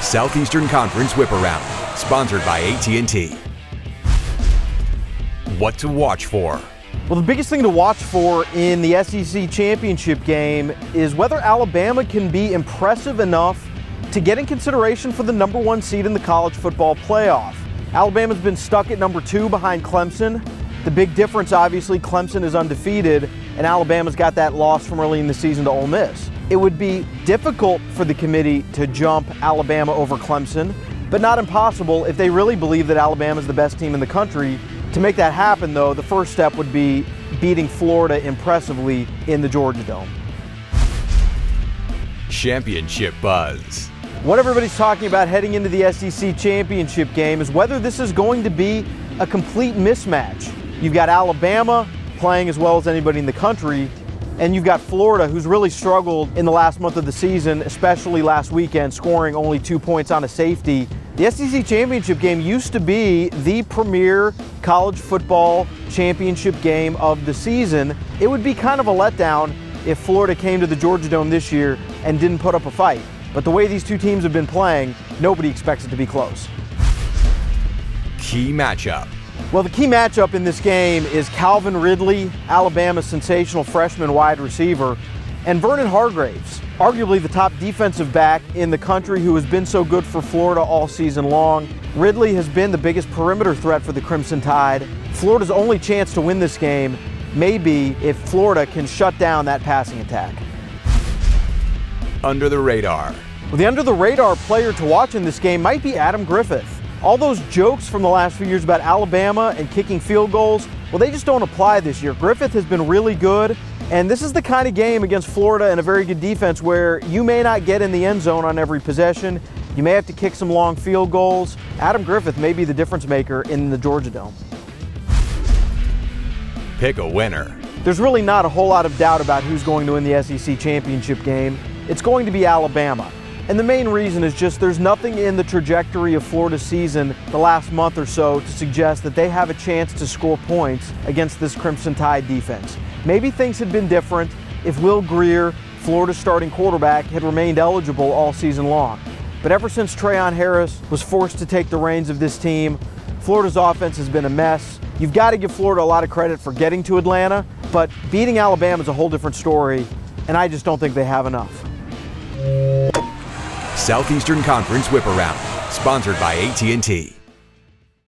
Southeastern Conference Whip Around, sponsored by AT&T. What to watch for. Well, the biggest thing to watch for in the SEC championship game is whether Alabama can be impressive enough to get in consideration for the #1 seed in the college football playoff. Alabama's been stuck at #2 behind Clemson. The big difference, obviously, Clemson is undefeated, and Alabama's got that loss from early in the season to Ole Miss. It would be difficult for the committee to jump Alabama over Clemson, but not impossible if they really believe that Alabama's the best team in the country. To make that happen, though, the first step would be beating Florida impressively in the Georgia Dome. Championship buzz. What everybody's talking about heading into the SEC championship game is whether this is going to be a complete mismatch. You've got Alabama playing as well as anybody in the country, and you've got Florida, who's really struggled in the last month of the season, especially last weekend, scoring only 2 points on a safety. The SEC championship game used to be the premier college football championship game of the season. It would be kind of a letdown if Florida came to the Georgia Dome this year and didn't put up a fight. But the way these two teams have been playing, nobody expects it to be close. Key matchup. Well, the key matchup in this game is Calvin Ridley, Alabama's sensational freshman wide receiver, and Vernon Hargreaves, arguably the top defensive back in the country who has been so good for Florida all season long. Ridley has been the biggest perimeter threat for the Crimson Tide. Florida's only chance to win this game may be if Florida can shut down that passing attack. Under the radar. Well, the under-the-radar player to watch in this game might be Adam Griffith. All those jokes from the last few years about Alabama and kicking field goals, well, they just don't apply this year. Griffith has been really good, and this is the kind of game against Florida and a very good defense where you may not get in the end zone on every possession. You may have to kick some long field goals. Adam Griffith may be the difference maker in the Georgia Dome. Pick a winner. There's really not a whole lot of doubt about who's going to win the SEC championship game. It's going to be Alabama. And the main reason is just there's nothing in the trajectory of Florida's season the last month or so to suggest that they have a chance to score points against this Crimson Tide defense. Maybe things had been different if Will Grier, Florida's starting quarterback, had remained eligible all season long. But ever since Trayon Harris was forced to take the reins of this team, Florida's offense has been a mess. You've got to give Florida a lot of credit for getting to Atlanta, but beating Alabama is a whole different story, and I just don't think they have enough. Southeastern Conference Whip Around, sponsored by AT&T.